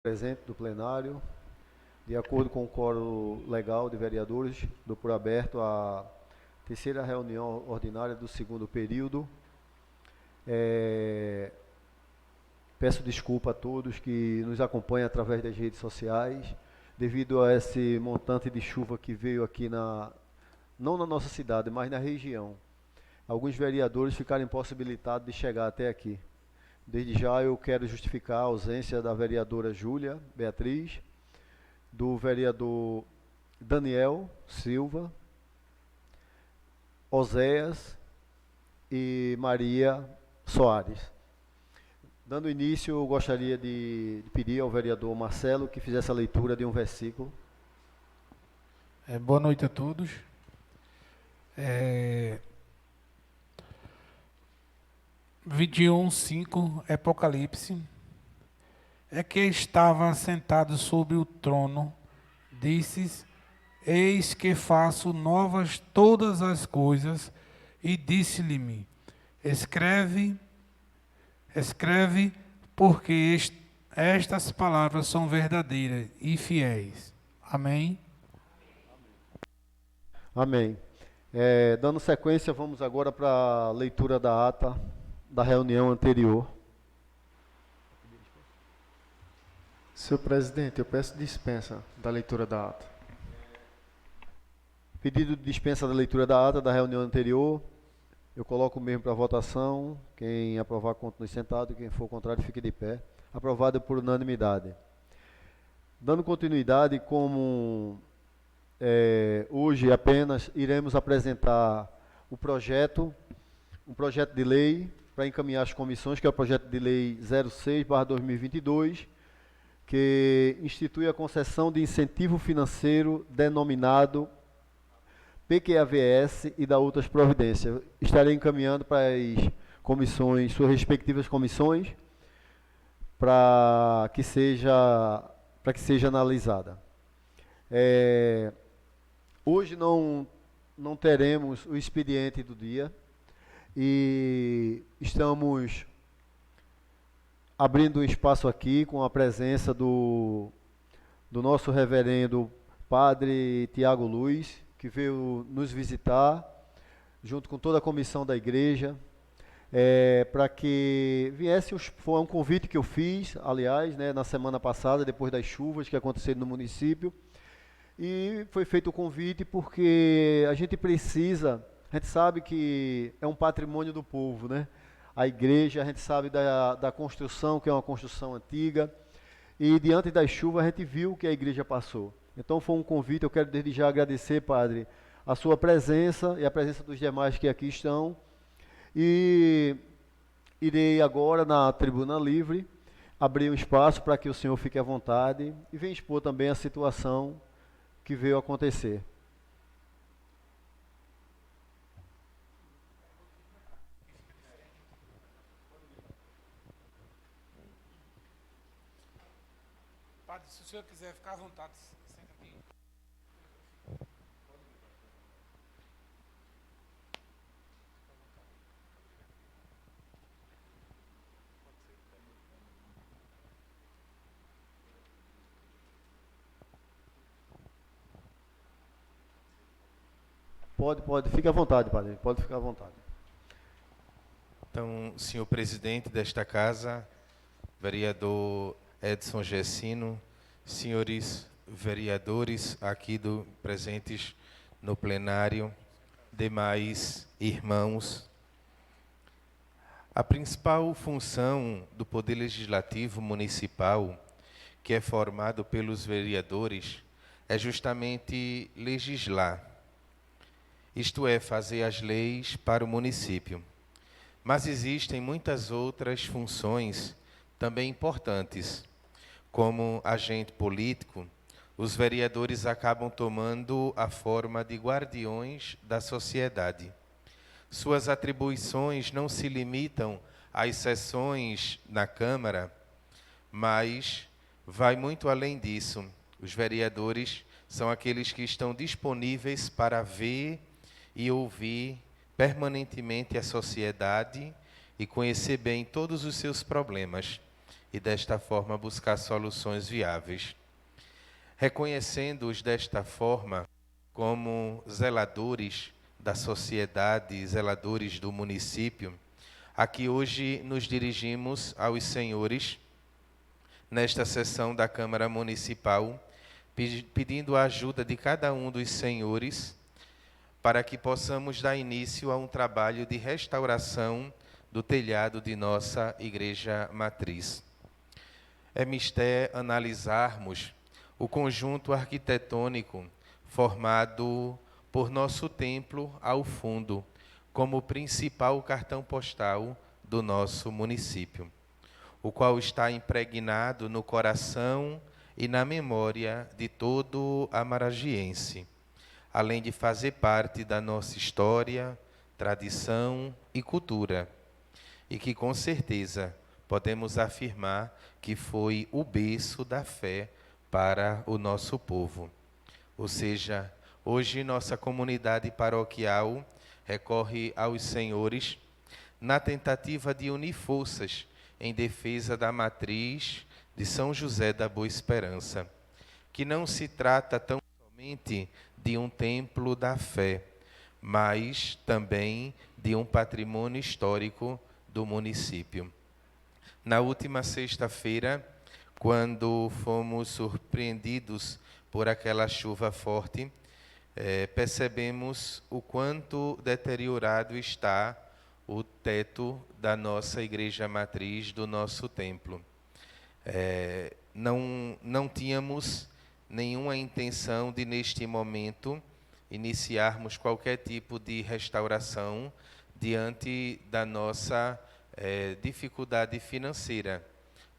Presente do plenário, de acordo com o quórum legal de vereadores, dou por aberto a terceira reunião ordinária do segundo período. Peço desculpa a todos que nos acompanham através das redes sociais, devido a esse montante de chuva que veio aqui não na nossa cidade, mas na região. Alguns vereadores ficaram impossibilitados de chegar até aqui. Desde já eu quero justificar a ausência da vereadora Júlia Beatriz, do vereador Daniel Silva, Oséias e Maria Soares. Dando início, eu gostaria de pedir ao vereador Marcelo que fizesse a leitura de um versículo. Boa noite a todos. 21:5, Apocalipse. É que estava sentado sobre o trono, disse: Eis que faço novas todas as coisas, e disse-lhe: Escreve, porque estas palavras são verdadeiras e fiéis. Amém? Amém. Dando sequência, vamos agora para a leitura da ata da reunião anterior. Senhor presidente, eu peço dispensa da leitura da ata. Pedido de dispensa da leitura da ata da reunião anterior. Eu coloco mesmo para votação. Quem aprovar, continue sentado. Quem for contrário, fique de pé. Aprovado por unanimidade. Dando continuidade, como hoje apenas iremos apresentar um projeto de lei para encaminhar as comissões, que é o projeto de lei 06/2022, que institui a concessão de incentivo financeiro denominado PQAVS e da outras providências. Estarei encaminhando para as comissões, suas respectivas comissões, para que seja analisada. Hoje não teremos o expediente do dia e estamos abrindo um espaço aqui com a presença do nosso reverendo Padre Tiago Luiz, que veio nos visitar, junto com toda a comissão da igreja, para que viesse, foi um convite que eu fiz, aliás, na semana passada, depois das chuvas que aconteceram no município, e foi feito o convite porque a gente sabe que é um patrimônio do povo, né? A igreja, a gente sabe da construção, que é uma construção antiga, e diante das chuvas a gente viu o que a igreja passou. Então foi um convite, eu quero desde já agradecer, Padre, a sua presença e a presença dos demais que aqui estão. E irei agora na tribuna livre abrir um espaço para que o senhor fique à vontade e venha expor também a situação que veio acontecer. Padre, se o senhor quiser ficar à vontade, senta aqui. Pode, fique à vontade, Padre, pode ficar à vontade. Então, senhor presidente desta casa, vereador Edson Gessino, senhores vereadores aqui presentes no plenário, demais irmãos, a principal função do Poder Legislativo Municipal, que é formado pelos vereadores, é justamente legislar, isto é, fazer as leis para o município. Mas existem muitas outras funções também importantes. Como agente político, os vereadores acabam tomando a forma de guardiões da sociedade. Suas atribuições não se limitam às sessões na Câmara, mas vai muito além disso. Os vereadores são aqueles que estão disponíveis para ver e ouvir permanentemente a sociedade e conhecer bem todos os seus problemas. e desta forma buscar soluções viáveis. Reconhecendo-os desta forma como zeladores da sociedade, zeladores do município, aqui hoje nos dirigimos aos senhores, nesta sessão da Câmara Municipal, pedindo a ajuda de cada um dos senhores para que possamos dar início a um trabalho de restauração do telhado de nossa Igreja Matriz. É mister analisarmos o conjunto arquitetônico formado por nosso templo ao fundo, como principal cartão postal do nosso município, o qual está impregnado no coração e na memória de todo amaragiense, além de fazer parte da nossa história, tradição e cultura, e que com certeza podemos afirmar que foi o berço da fé para o nosso povo. Ou seja, hoje nossa comunidade paroquial recorre aos senhores na tentativa de unir forças em defesa da matriz de São José da Boa Esperança, que não se trata tão somente de um templo da fé, mas também de um patrimônio histórico do município. Na última sexta-feira, quando fomos surpreendidos por aquela chuva forte, percebemos o quanto deteriorado está o teto da nossa igreja matriz, do nosso templo. Não tínhamos nenhuma intenção de, neste momento, iniciarmos qualquer tipo de restauração diante da nossa dificuldade financeira.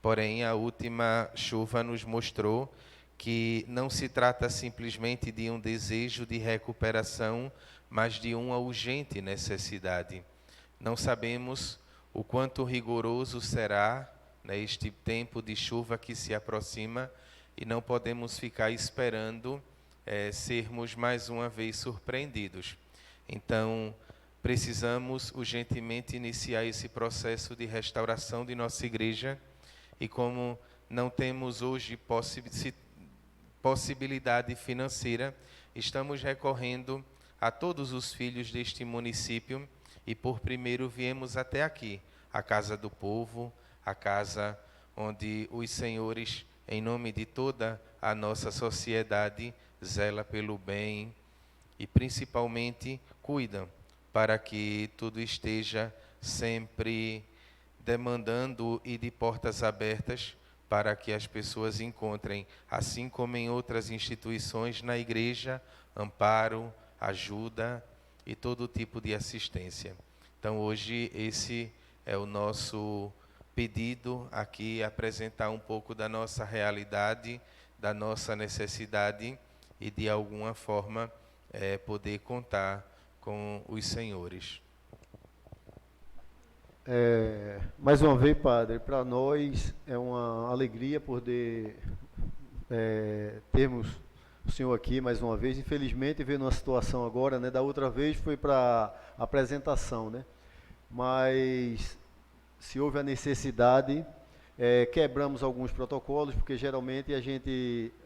Porém, a última chuva nos mostrou que não se trata simplesmente de um desejo de recuperação, mas de uma urgente necessidade. Não sabemos o quanto rigoroso será, né, este tempo de chuva que se aproxima, e não podemos ficar esperando sermos mais uma vez surpreendidos. Então, precisamos urgentemente iniciar esse processo de restauração de nossa igreja, e como não temos hoje possibilidade financeira, estamos recorrendo a todos os filhos deste município, e por primeiro viemos até aqui, a Casa do Povo, a casa onde os senhores, em nome de toda a nossa sociedade, zela pelo bem e principalmente cuidam para que tudo esteja sempre demandando e de portas abertas para que as pessoas encontrem, assim como em outras instituições, na igreja, amparo, ajuda e todo tipo de assistência. Então, hoje, esse é o nosso pedido aqui, apresentar um pouco da nossa realidade, da nossa necessidade e, de alguma forma, poder contar com os senhores. Mais uma vez, Padre, para nós é uma alegria poder termos o senhor aqui mais uma vez. Infelizmente, veio numa situação agora, né? Da outra vez foi para apresentação, né? Mas se houve a necessidade, quebramos alguns protocolos, porque geralmente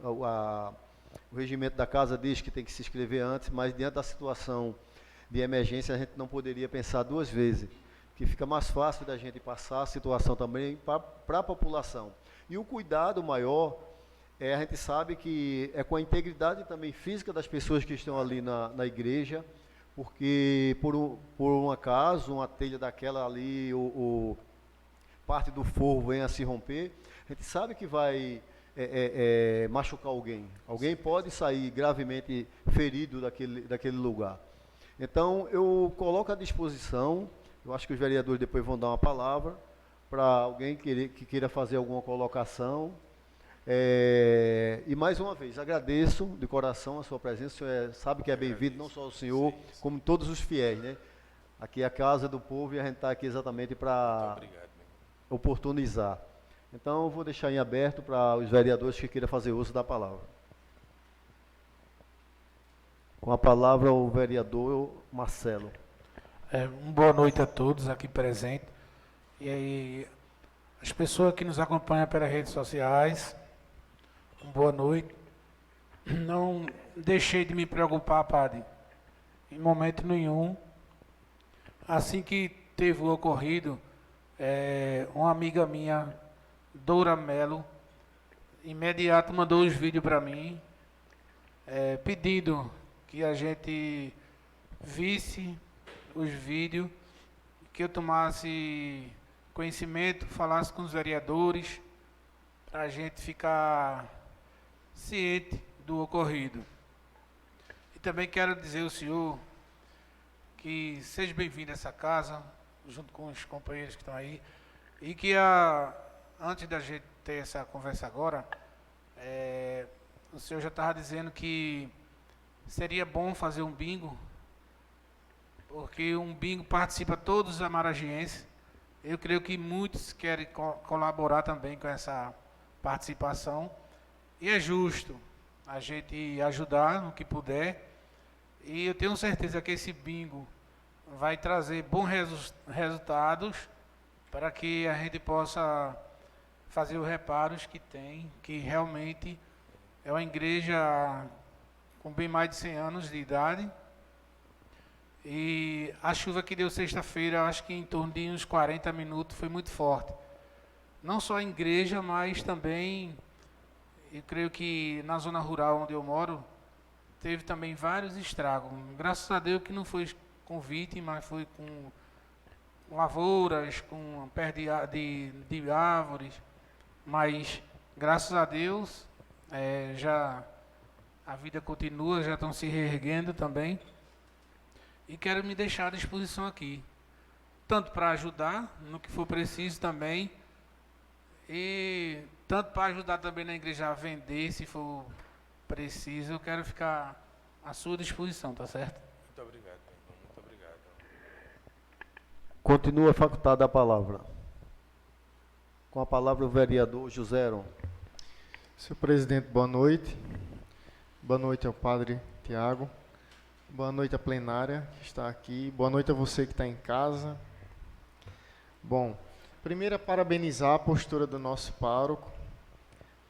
o regimento da casa diz que tem que se inscrever antes, mas diante da situação de emergência a gente não poderia pensar duas vezes, que fica mais fácil da gente passar a situação também para a população. E o cuidado maior, a gente sabe que é com a integridade também física das pessoas que estão ali na igreja, porque por um acaso, uma telha daquela ali, parte do forro venha a se romper, a gente sabe que vai machucar alguém. Alguém pode sair gravemente ferido daquele lugar. Então, eu coloco à disposição, eu acho que os vereadores depois vão dar uma palavra, para alguém que queira fazer alguma colocação. E mais uma vez, agradeço de coração a sua presença. O senhor sabe que é bem-vindo, não só o senhor, como todos os fiéis, né? Aqui é a Casa do Povo e a gente está aqui exatamente para oportunizar. Então, eu vou deixar em aberto para os vereadores que queiram fazer uso da palavra. Com a palavra, o vereador Marcelo. Boa noite a todos aqui presentes. E aí, as pessoas que nos acompanham pelas redes sociais, boa noite. Não deixei de me preocupar, padre, em momento nenhum. Assim que teve o ocorrido, uma amiga minha, Doura Melo, imediato mandou os vídeos para mim, pedindo que a gente visse os vídeos, que eu tomasse conhecimento, falasse com os vereadores, para a gente ficar ciente do ocorrido. E também quero dizer ao senhor que seja bem-vindo a essa casa, junto com os companheiros que estão aí, e que antes da gente ter essa conversa agora, o senhor já estava dizendo que seria bom fazer um bingo, porque um bingo participa todos os amaragienses. Eu creio que muitos querem colaborar também com essa participação, e é justo a gente ajudar no que puder, e eu tenho certeza que esse bingo vai trazer bons resultados para que a gente possa fazer os reparos que tem, que realmente é uma igreja com bem mais de 100 anos de idade. E a chuva que deu sexta-feira, acho que em torno de uns 40 minutos, foi muito forte. Não só a igreja, mas também, eu creio que na zona rural onde eu moro, teve também vários estragos. Graças a Deus que não foi com vítima, mas foi com lavouras, com pé de árvores. Mas, graças a Deus, já a vida continua, já estão se reerguendo também. E quero me deixar à disposição aqui, tanto para ajudar no que for preciso também, e tanto para ajudar também na igreja a vender, se for preciso. Eu quero ficar à sua disposição, tá certo? Muito obrigado, meu irmão. Muito obrigado. Continua facultada a palavra. Com a palavra o vereador José Heron. Senhor presidente, boa noite. Boa noite ao padre Tiago. Boa noite à plenária que está aqui. Boa noite a você que está em casa. Bom, primeiro, parabenizar a postura do nosso pároco.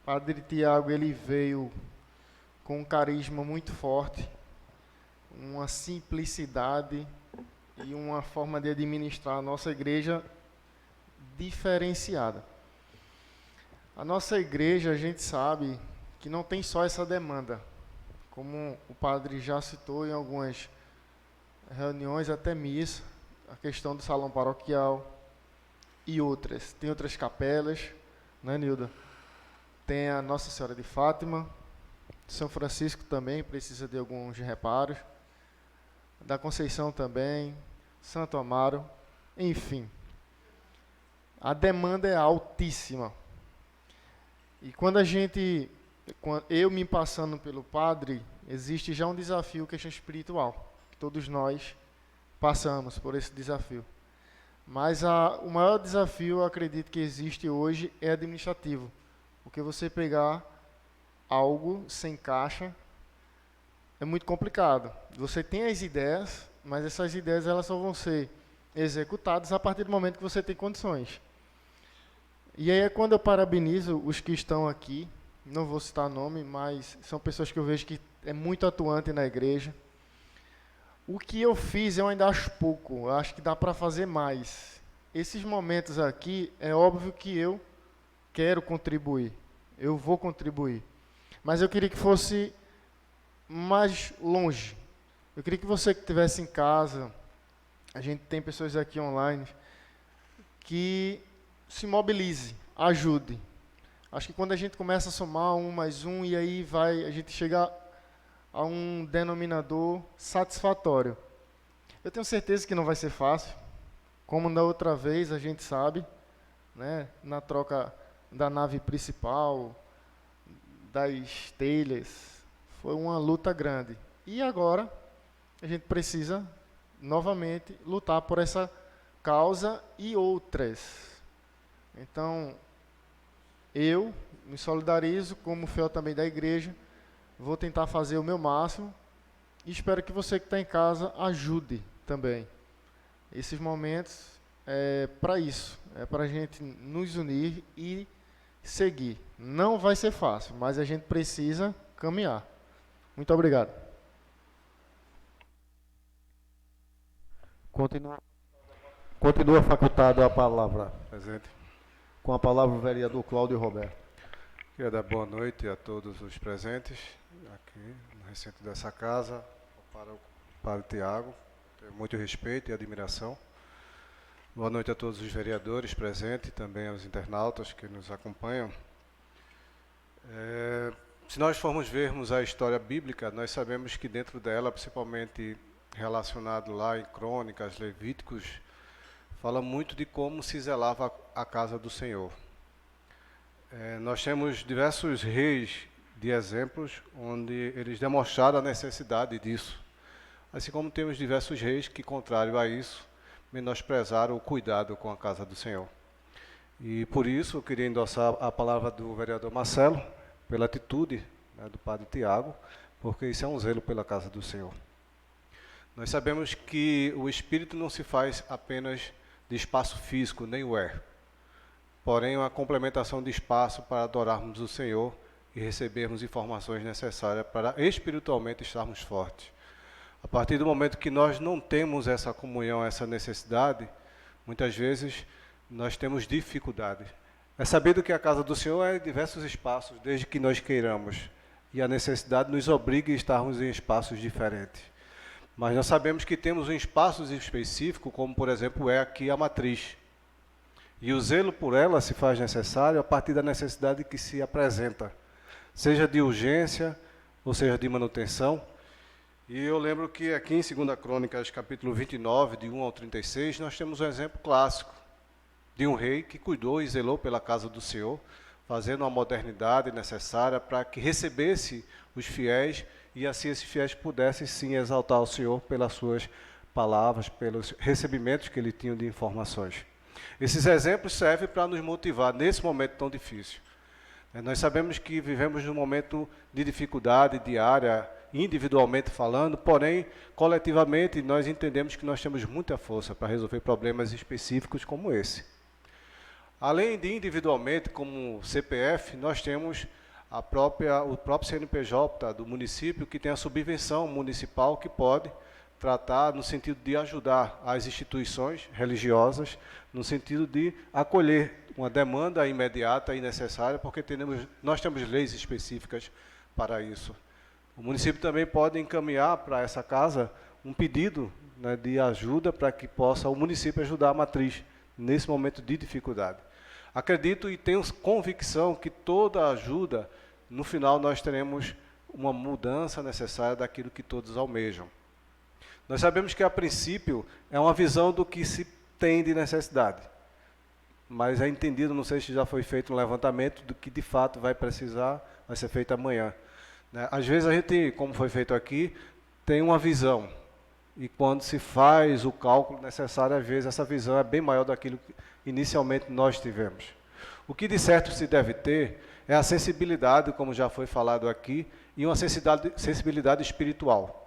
Padre Tiago, ele veio com um carisma muito forte, uma simplicidade e uma forma de administrar a nossa igreja diferenciada. A nossa igreja, a gente sabe que não tem só essa demanda, como o padre já citou em algumas reuniões, até missa, a questão do salão paroquial e outras. Tem outras capelas, né, Nilda? Tem a Nossa Senhora de Fátima, São Francisco também precisa de alguns reparos, da Conceição também, Santo Amaro, enfim. A demanda é altíssima. E quando eu me passando pelo padre, existe já um desafio, questão espiritual, que todos nós passamos por esse desafio. Mas o maior desafio, eu acredito que existe hoje, é administrativo. Porque você pegar algo sem caixa é muito complicado. Você tem as ideias, mas essas ideias elas só vão ser executadas a partir do momento que você tem condições. E aí é quando eu parabenizo os que estão aqui, não vou citar nome, mas são pessoas que eu vejo que é muito atuante na igreja. O que eu fiz eu ainda acho pouco, eu acho que dá para fazer mais. Esses momentos aqui, é óbvio que eu quero contribuir, eu vou contribuir. Mas eu queria que fosse mais longe. Eu queria que você que estivesse em casa, a gente tem pessoas aqui online, que se mobilize, ajude. Acho que quando a gente começa a somar 1 mais 1, e aí a gente chega a um denominador satisfatório. Eu tenho certeza que não vai ser fácil, como da outra vez a gente sabe, né, na troca da nave principal, das telhas, foi uma luta grande. E agora a gente precisa novamente lutar por essa causa e outras. Então, eu me solidarizo como fiel também da igreja, vou tentar fazer o meu máximo e espero que você que está em casa ajude também. Esses momentos é para isso, é para a gente nos unir e seguir. Não vai ser fácil, mas a gente precisa caminhar. Muito obrigado. Continua facultado a palavra. Presente. Com a palavra o vereador Cláudio Roberto. Queria dar boa noite a todos os presentes aqui no recinto dessa casa, para o Padre Tiago, tenho muito respeito e admiração. Boa noite a todos os vereadores presentes, também aos internautas que nos acompanham. Se nós formos vermos a história bíblica, nós sabemos que dentro dela, principalmente relacionado lá em Crônicas, Levíticos, fala muito de como se zelava a casa do Senhor. Nós temos diversos reis de exemplos onde eles demonstraram a necessidade disso. Assim como temos diversos reis que, contrário a isso, menosprezaram o cuidado com a casa do Senhor. E por isso eu queria endossar a palavra do vereador Marcelo, pela atitude, né, do Padre Tiago, porque isso é um zelo pela casa do Senhor. Nós sabemos que o Espírito não se faz apenas de espaço físico, nem o é. Porém, uma complementação de espaço para adorarmos o Senhor e recebermos informações necessárias para espiritualmente estarmos fortes. A partir do momento que nós não temos essa comunhão, essa necessidade, muitas vezes nós temos dificuldade. É sabido que a casa do Senhor é em diversos espaços, desde que nós queiramos. E a necessidade nos obriga a estarmos em espaços diferentes. Mas nós sabemos que temos um espaço específico, como por exemplo é aqui a matriz. E o zelo por ela se faz necessário a partir da necessidade que se apresenta, seja de urgência, ou seja de manutenção. E eu lembro que aqui em 2 Crônicas, capítulo 29, de 1 ao 36, nós temos um exemplo clássico de um rei que cuidou e zelou pela casa do Senhor, fazendo uma modernidade necessária para que recebesse os fiéis e assim esses fiéis pudessem sim exaltar o Senhor pelas suas palavras, pelos recebimentos que ele tinha de informações. Esses exemplos servem para nos motivar nesse momento tão difícil. Nós sabemos que vivemos num momento de dificuldade diária, individualmente falando, porém, coletivamente, nós entendemos que nós temos muita força para resolver problemas específicos como esse. Além de individualmente, como CPF, nós temos o próprio CNPJ do município, que tem a subvenção municipal que pode tratar no sentido de ajudar as instituições religiosas, no sentido de acolher uma demanda imediata e necessária, porque nós temos leis específicas para isso. O município também pode encaminhar para essa casa um pedido, né, de ajuda para que possa o município ajudar a matriz nesse momento de dificuldade. Acredito e tenho convicção que toda ajuda, no final nós teremos uma mudança necessária daquilo que todos almejam. Nós sabemos que, a princípio, é uma visão do que se tem de necessidade. Mas é entendido, não sei se já foi feito um levantamento do que de fato vai ser feito amanhã. Às vezes a gente, como foi feito aqui, tem uma visão. E quando se faz o cálculo necessário, às vezes essa visão é bem maior daquilo que inicialmente nós tivemos. O que de certo se deve ter é a sensibilidade, como já foi falado aqui, e uma sensibilidade espiritual.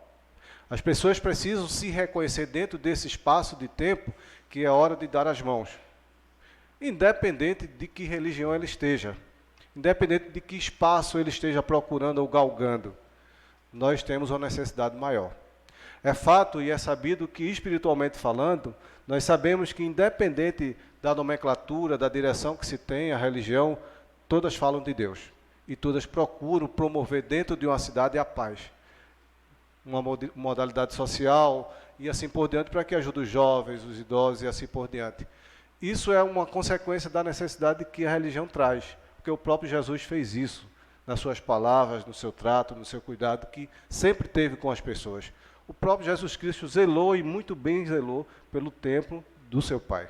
As pessoas precisam se reconhecer dentro desse espaço de tempo que é hora de dar as mãos. Independente de que religião ele esteja, independente de que espaço ele esteja procurando ou galgando, nós temos uma necessidade maior. É fato e é sabido que, espiritualmente falando, nós sabemos que, independente da nomenclatura, da direção que se tem, a religião, todas falam de Deus. E todas procuram promover dentro de uma cidade a paz. Uma modalidade social e assim por diante, para que ajude os jovens, os idosos e assim por diante. Isso é uma consequência da necessidade que a religião traz, porque o próprio Jesus fez isso, nas suas palavras, no seu trato, no seu cuidado, que sempre teve com as pessoas. O próprio Jesus Cristo zelou, e muito bem zelou, pelo templo do seu Pai.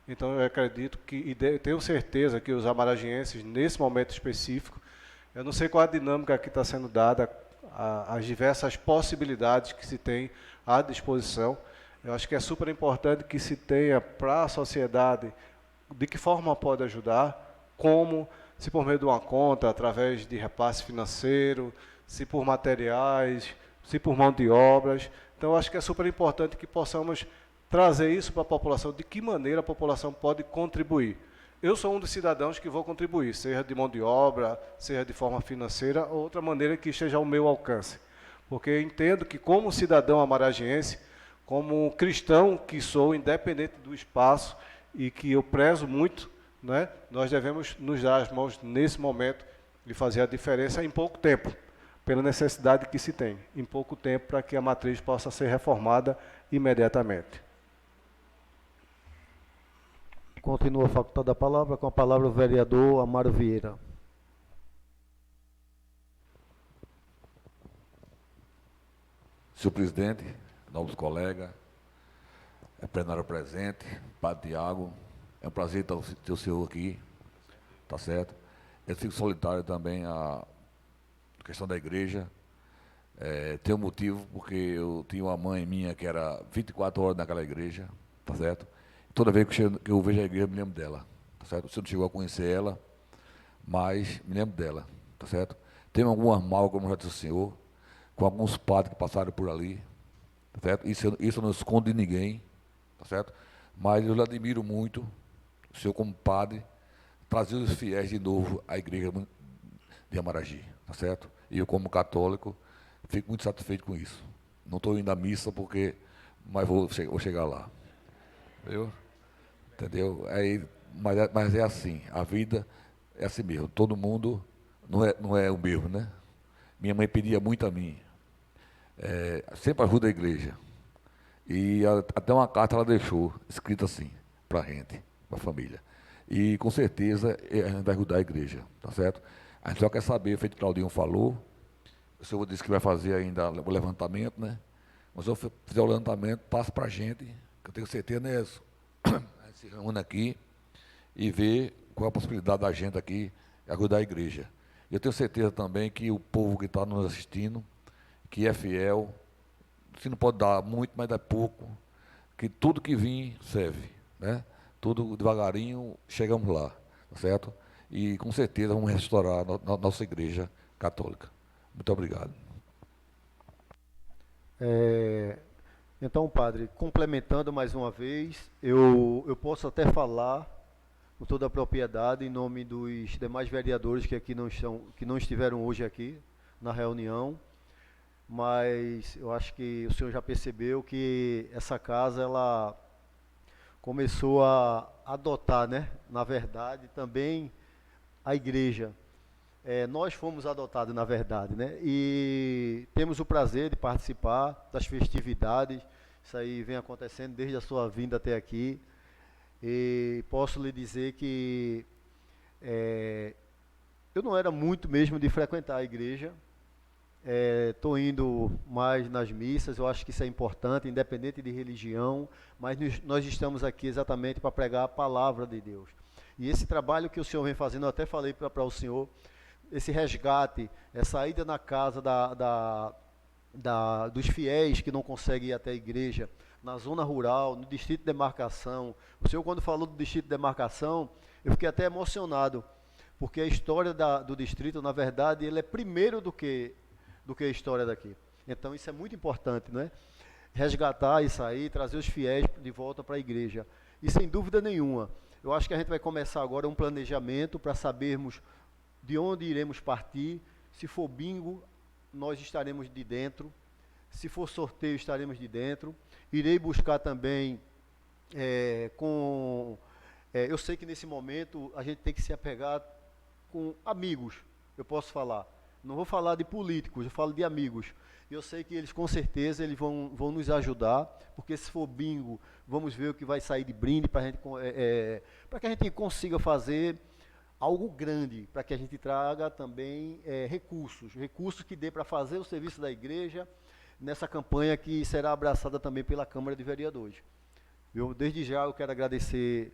Então eu acredito que, e tenho certeza que os amaragienses, nesse momento específico, eu não sei qual a dinâmica que está sendo dada, as diversas possibilidades que se tem à disposição. Eu acho que é super importante que se tenha para a sociedade de que forma pode ajudar, como, se por meio de uma conta, através de repasse financeiro, se por materiais, se por mão de obras. Então, eu acho que é super importante que possamos trazer isso para a população, de que maneira a população pode contribuir. Eu sou um dos cidadãos que vou contribuir, seja de mão de obra, seja de forma financeira, ou outra maneira que esteja ao meu alcance. Porque eu entendo que, como cidadão amaragiense, como cristão que sou, independente do espaço, e que eu prezo muito, né, nós devemos nos dar as mãos nesse momento de fazer a diferença em pouco tempo, pela necessidade que se tem, em pouco tempo, para que a matriz possa ser reformada imediatamente. Continua facultada a palavra, com a palavra o vereador Amaro Vieira. Senhor presidente, novos colegas, plenário presente, Padre Tiago, é um prazer ter o senhor aqui, tá certo? Eu fico solitário também a questão da igreja. Tem um motivo, porque eu tinha uma mãe minha que era 24 horas naquela igreja, tá certo? Toda vez que eu vejo a igreja, eu me lembro dela, tá certo? Você não chegou a conhecer ela, mas me lembro dela, tá certo? Tem algumas mal, como já disse o senhor, com alguns padres que passaram por ali, tá certo? Isso eu não escondo de ninguém, tá certo? Mas eu lhe admiro muito, o senhor como padre, trazer os fiéis de novo à igreja de Amaragi, tá certo? E eu como católico, fico muito satisfeito com isso. Não estou indo à missa mas vou chegar lá, viu? Entendeu? Mas é assim, a vida é assim mesmo, todo mundo não é o mesmo, né? Minha mãe pedia muito a mim, sempre ajuda a igreja. E até uma carta ela deixou, escrita assim, para a gente, para a família. E com certeza a gente vai ajudar a igreja, tá certo? A gente só quer saber, feito que o Claudinho falou, o senhor disse que vai fazer ainda o levantamento, né? Mas se eu fizer o levantamento, passa para a gente, que eu tenho certeza, né? A gente se reúne aqui e vê qual é a possibilidade da gente aqui ajudar a igreja. Eu tenho certeza também que o povo que está nos assistindo, que é fiel, se não pode dar muito, mas dá pouco, que tudo que vir serve, né? Tudo devagarinho chegamos lá, tá certo? E com certeza vamos restaurar a nossa igreja católica. Muito obrigado. Então, padre, complementando mais uma vez, eu posso até falar com toda a propriedade em nome dos demais vereadores que aqui que não estiveram hoje aqui na reunião, mas eu acho que o senhor já percebeu que essa casa ela começou a adotar, né? Na verdade, também a igreja. Nós fomos adotados, na verdade, né? E temos o prazer de participar das festividades. Isso aí vem acontecendo desde a sua vinda até aqui. E posso lhe dizer que eu não era muito mesmo de frequentar a igreja. Estou indo mais nas missas, eu acho que isso é importante, independente de religião, mas nós estamos aqui exatamente para pregar a palavra de Deus. E esse trabalho que o senhor vem fazendo, eu até falei para o senhor, esse resgate, essa ida na casa dos fiéis que não conseguem ir até a igreja, na zona rural, no distrito de demarcação. O senhor, quando falou do distrito de demarcação, eu fiquei até emocionado, porque a história do distrito, na verdade, ele é primeiro do que a história daqui. Então isso é muito importante, né? Resgatar isso aí, trazer os fiéis de volta para a igreja. E sem dúvida nenhuma, eu acho que a gente vai começar agora um planejamento para sabermos de onde iremos partir. Se for bingo, nós estaremos de dentro. Se for sorteio, estaremos de dentro. Irei buscar também eu sei que nesse momento a gente tem que se apegar com amigos, eu posso falar. Não vou falar de políticos, eu falo de amigos. Eu sei que eles com certeza eles vão nos ajudar, porque se for bingo, vamos ver o que vai sair de brinde para que a gente consiga fazer algo grande, para que a gente traga também recursos que dê para fazer o serviço da igreja nessa campanha que será abraçada também pela Câmara de Vereadores. Desde já eu quero agradecer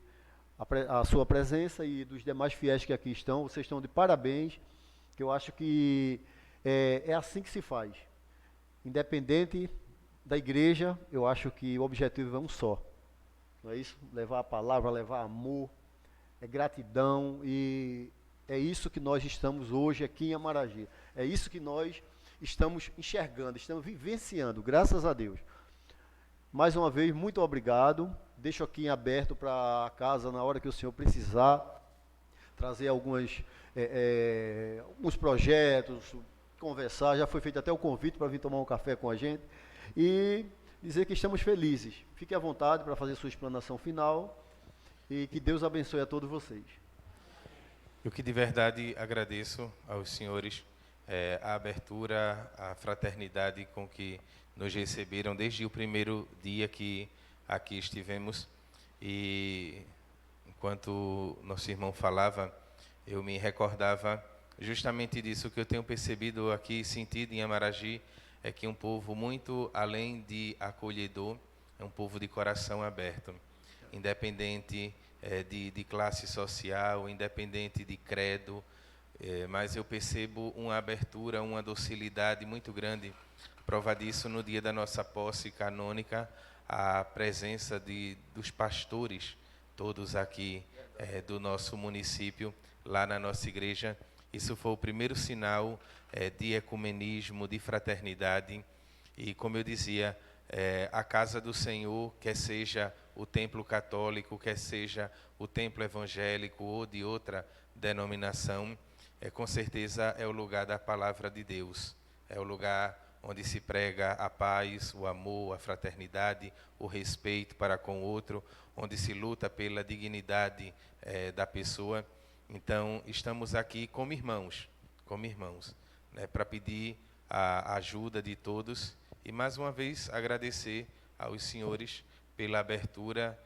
a sua presença e dos demais fiéis que aqui estão. Vocês estão de parabéns, que eu acho que é assim que se faz. Independente da igreja, eu acho que o objetivo é um só. Não é isso? Levar a palavra, levar amor, gratidão, e é isso que nós estamos hoje aqui em Amaragi. É isso que nós estamos enxergando, estamos vivenciando, graças a Deus. Mais uma vez, muito obrigado. Deixo aqui em aberto para a casa na hora que o senhor precisar, trazer alguns projetos, conversar. Já foi feito até o convite para vir tomar um café com a gente. E dizer que estamos felizes. Fique à vontade para fazer sua explanação final e que Deus abençoe a todos vocês. Eu que de verdade agradeço aos senhores a abertura, a fraternidade com que nos receberam desde o primeiro dia que aqui estivemos. E enquanto nosso irmão falava, eu me recordava justamente disso que eu tenho percebido aqui, sentido em Amaragi, é que um povo muito além de acolhedor, é um povo de coração aberto, independente de classe social, independente de credo, mas eu percebo uma abertura, uma docilidade muito grande. Prova disso no dia da nossa posse canônica, a presença dos pastores, todos aqui do nosso município, lá na nossa igreja. Isso foi o primeiro sinal de ecumenismo, de fraternidade. E, como eu dizia, a casa do Senhor, quer seja o templo católico, quer seja o templo evangélico ou de outra denominação, com certeza é o lugar da palavra de Deus. É o lugar onde se prega a paz, o amor, a fraternidade, o respeito para com o outro, onde se luta pela dignidade da pessoa. Então, estamos aqui como irmãos, né, para pedir a ajuda de todos e, mais uma vez, agradecer aos senhores pela abertura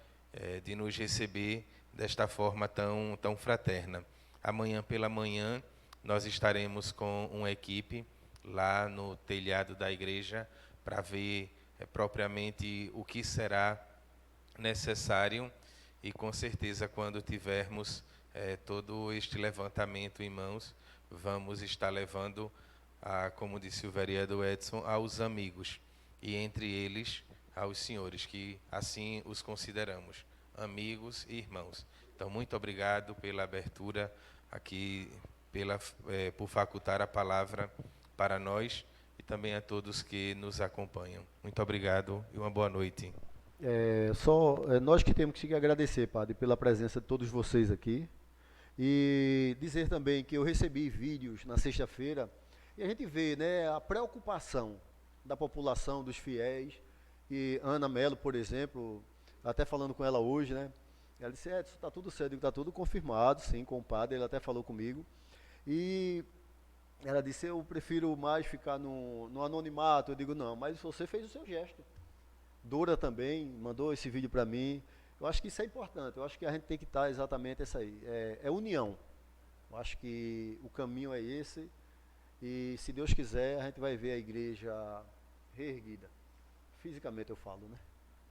de nos receber desta forma tão fraterna. Amanhã pela manhã, nós estaremos com uma equipe lá no telhado da igreja para ver propriamente o que será necessário e, com certeza, quando tivermos todo este levantamento em mãos, vamos estar levando, como disse o vereador Edson, aos amigos e, entre eles, aos senhores, que assim os consideramos, amigos e irmãos. Então, muito obrigado pela abertura aqui, por facultar a palavra para nós e também a todos que nos acompanham. Muito obrigado e uma boa noite. Nós que temos que agradecer, padre, pela presença de todos vocês aqui e dizer também que eu recebi vídeos na sexta-feira e a gente vê, né, a preocupação da população, dos fiéis. E Ana Melo, por exemplo, até falando com ela hoje, né, ela disse: Edson, está tudo certo, está tudo confirmado, sim, com o padre, ele até falou comigo. E ela disse: eu prefiro mais ficar no anonimato. Eu digo: não, mas você fez o seu gesto. Dora também mandou esse vídeo para mim. Eu acho que isso é importante, eu acho que a gente tem que estar exatamente essa aí, é união. Eu acho que o caminho é esse e, se Deus quiser, a gente vai ver a igreja reerguida. Fisicamente eu falo, né?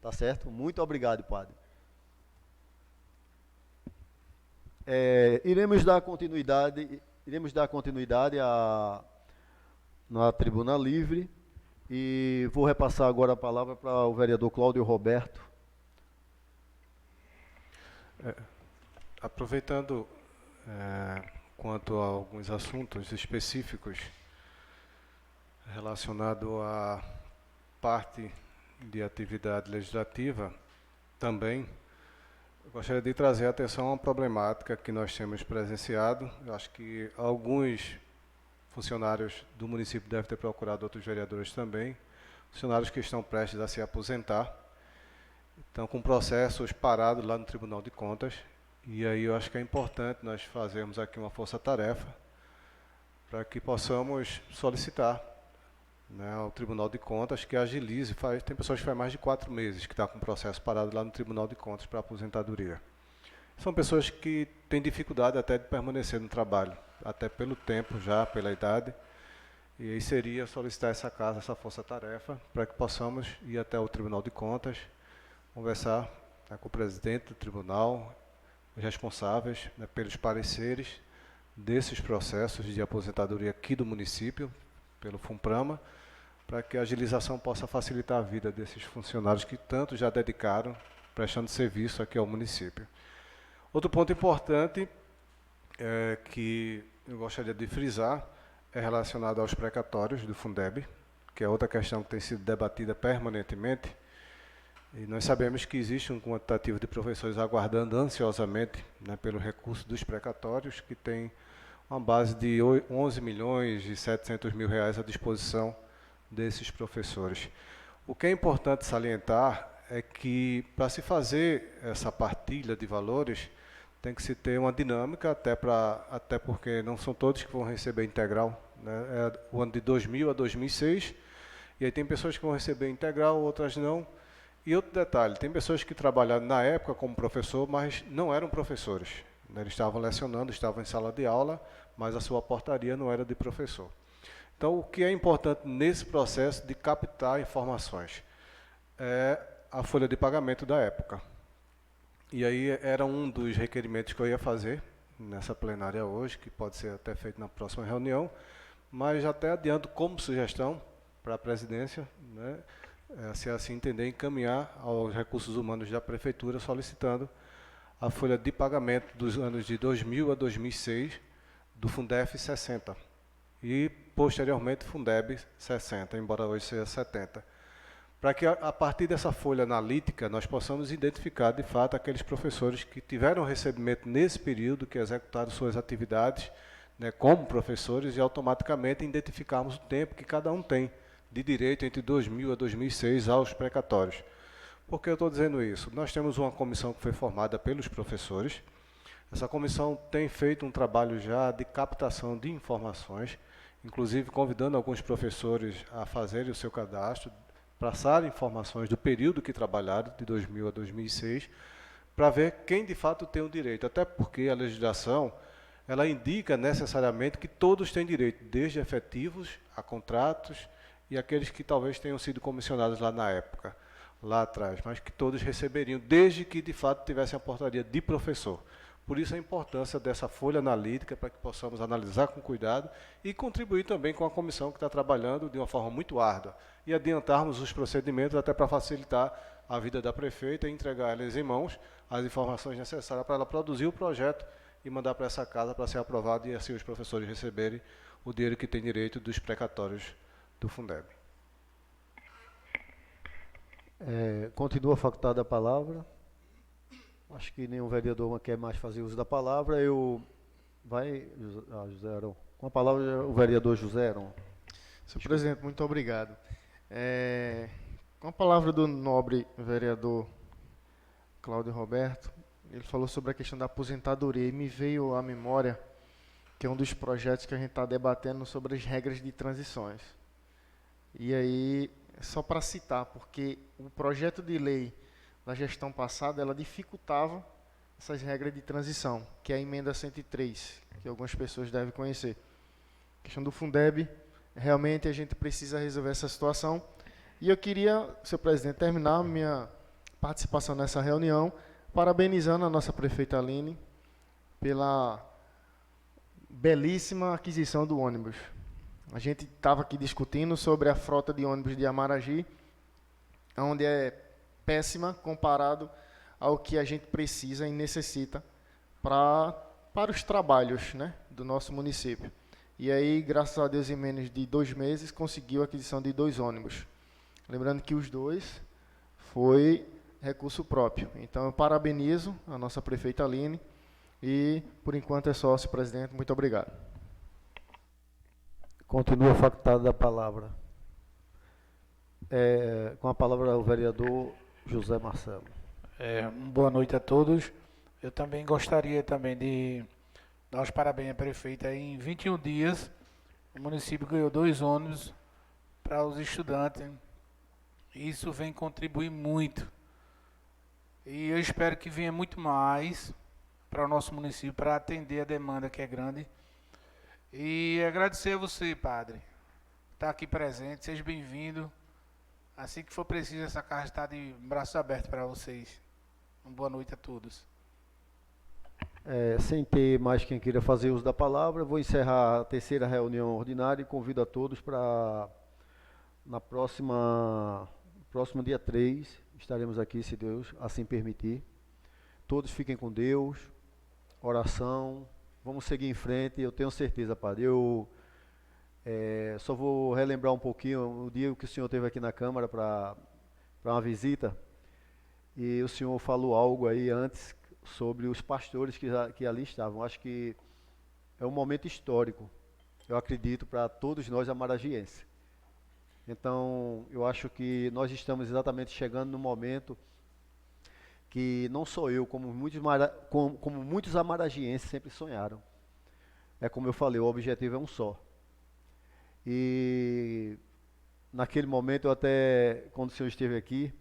Tá certo? Muito obrigado, padre. Iremos dar continuidade na tribuna livre e vou repassar agora a palavra para o vereador Cláudio Roberto. Aproveitando quanto a alguns assuntos específicos relacionados à parte de atividade legislativa, também eu gostaria de trazer a atenção a uma problemática que nós temos presenciado. Eu acho que alguns funcionários do município devem ter procurado outros vereadores também, funcionários que estão prestes a se aposentar, estão com processos parados lá no Tribunal de Contas, e aí eu acho que é importante nós fazermos aqui uma força-tarefa para que possamos solicitar, né, ao Tribunal de Contas que agilize. Tem pessoas que faz mais de 4 meses que estão com o processo parado lá no Tribunal de Contas para aposentadoria. São pessoas que têm dificuldade até de permanecer no trabalho, até pelo tempo já, pela idade, e aí seria solicitar essa casa, essa força-tarefa, para que possamos ir até o Tribunal de Contas, conversar, né, com o presidente do tribunal, os responsáveis, né, pelos pareceres desses processos de aposentadoria aqui do município, pelo FUNPRAMA, para que a agilização possa facilitar a vida desses funcionários que tanto já dedicaram, prestando serviço aqui ao município. Outro ponto importante que eu gostaria de frisar é relacionado aos precatórios do Fundeb, que é outra questão que tem sido debatida permanentemente. E nós sabemos que existe um quantitativo de professores aguardando ansiosamente, né, pelo recurso dos precatórios, que tem uma base de 11 milhões e 700 mil reais à disposição desses professores. O que é importante salientar é que, para se fazer essa partilha de valores, tem que se ter uma dinâmica, até porque não são todos que vão receber integral, né? É o ano de 2000 a 2006, e aí tem pessoas que vão receber integral, outras não. E outro detalhe, tem pessoas que trabalharam na época como professor, mas não eram professores, né? Eles estavam lecionando, estavam em sala de aula, mas a sua portaria não era de professor. Então, o que é importante nesse processo de captar informações é a folha de pagamento da época. E aí era um dos requerimentos que eu ia fazer nessa plenária hoje, que pode ser até feito na próxima reunião, mas até adianto como sugestão para a presidência, né, se assim entender, encaminhar aos recursos humanos da prefeitura solicitando a folha de pagamento dos anos de 2000 a 2006 do Fundef 60 e posteriormente Fundeb 60, embora hoje seja 70. Para que a partir dessa folha analítica nós possamos identificar de fato aqueles professores que tiveram recebimento nesse período, que executaram suas atividades, né, como professores, e automaticamente identificarmos o tempo que cada um tem de direito entre 2000 a 2006 aos precatórios. Por que eu estou dizendo isso? Nós temos uma comissão que foi formada pelos professores. Essa comissão tem feito um trabalho já de captação de informações, inclusive convidando alguns professores a fazerem o seu cadastro, passar informações do período que trabalharam, de 2000 a 2006, para ver quem de fato tem o direito. Até porque a legislação, ela indica necessariamente que todos têm direito, desde efetivos a contratos e aqueles que talvez tenham sido comissionados lá na época, lá atrás, mas que todos receberiam, desde que de fato tivessem a portaria de professor. Por isso a importância dessa folha analítica, para que possamos analisar com cuidado e contribuir também com a comissão que está trabalhando de uma forma muito árdua e adiantarmos os procedimentos até para facilitar a vida da prefeita e entregar elas em mãos as informações necessárias para ela produzir o projeto e mandar para essa casa para ser aprovado e assim os professores receberem o dinheiro que tem direito dos precatórios do Fundeb. Continua facultada a palavra. Acho que nenhum vereador quer mais fazer uso da palavra. José Aron. Com a palavra, o vereador José Aron. Senhor presidente, muito obrigado. Com a palavra do nobre vereador Cláudio Roberto, ele falou sobre a questão da aposentadoria e me veio à memória que é um dos projetos que a gente está debatendo sobre as regras de transições. E aí, só para citar, porque o projeto de lei da gestão passada, ela dificultava essas regras de transição, que é a emenda 103, que algumas pessoas devem conhecer. A questão do Fundeb, realmente a gente precisa resolver essa situação. E eu queria, senhor presidente, terminar minha participação nessa reunião, parabenizando a nossa prefeita Aline pela belíssima aquisição do ônibus. A gente estava aqui discutindo sobre a frota de ônibus de Amaragi, onde é péssima comparado ao que a gente precisa e necessita para os trabalhos, né, do nosso município. E aí, graças a Deus, em menos de 2 meses, conseguiu a aquisição de 2 ônibus. Lembrando que os 2 foi recurso próprio. Então, eu parabenizo a nossa prefeita Aline e, por enquanto, é só, senhor presidente. Muito obrigado. Continua facultada a palavra. Com a palavra o vereador José Marcelo. Boa noite a todos. Eu também gostaria de dar os parabéns à prefeita. Em 21 dias, o município ganhou 2 ônibus para os estudantes. Isso vem contribuir muito. E eu espero que venha muito mais para o nosso município, para atender a demanda que é grande. E agradecer a você, padre, estar aqui presente. Seja bem-vindo. Assim que for preciso, essa casa está de braços abertos para vocês. Uma boa noite a todos. Sem ter mais quem queira fazer uso da palavra, vou encerrar a 3ª reunião ordinária e convido a todos para próximo dia 3, estaremos aqui, se Deus assim permitir. Todos fiquem com Deus, oração, vamos seguir em frente, eu tenho certeza, padre. Eu só vou relembrar um pouquinho o dia que o senhor esteve aqui na Câmara para uma visita. E o senhor falou algo aí antes sobre os pastores que ali estavam. Acho que é um momento histórico, eu acredito, para todos nós amaragienses. Então, eu acho que nós estamos exatamente chegando no momento que não sou eu, como muitos amaragienses sempre sonharam. É como eu falei, o objetivo é um só. E naquele momento, quando o senhor esteve aqui,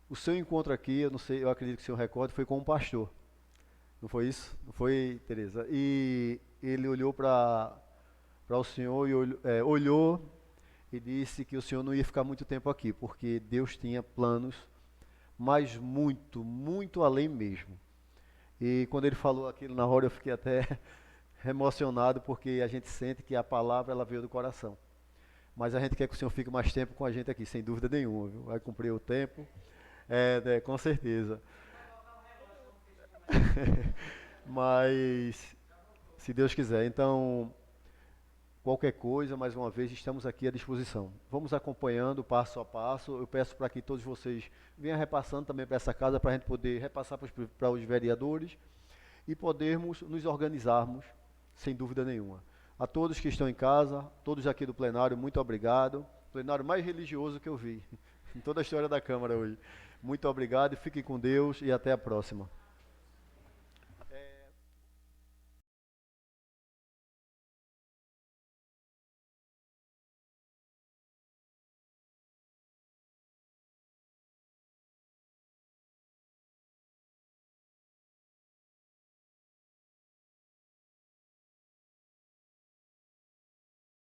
o seu encontro aqui, eu não sei, eu acredito que o senhor recorde, foi com um pastor. Não foi isso? Não foi, Tereza? E ele olhou para o senhor e olhou e disse que o senhor não ia ficar muito tempo aqui, porque Deus tinha planos, mas muito, muito além mesmo. E quando ele falou aquilo na hora, eu fiquei até emocionado, porque a gente sente que a palavra ela veio do coração. Mas a gente quer que o senhor fique mais tempo com a gente aqui, sem dúvida nenhuma, viu? Vai cumprir o tempo, com certeza. Mas, se Deus quiser, então, qualquer coisa, mais uma vez, estamos aqui à disposição. Vamos acompanhando passo a passo. Eu peço para que todos vocês venham repassando também para essa casa, para a gente poder repassar para os vereadores e podermos nos organizarmos, sem dúvida nenhuma. A todos que estão em casa, todos aqui do plenário, muito obrigado. Plenário mais religioso que eu vi em toda a história da Câmara hoje. Muito obrigado e fiquem com Deus e até a próxima.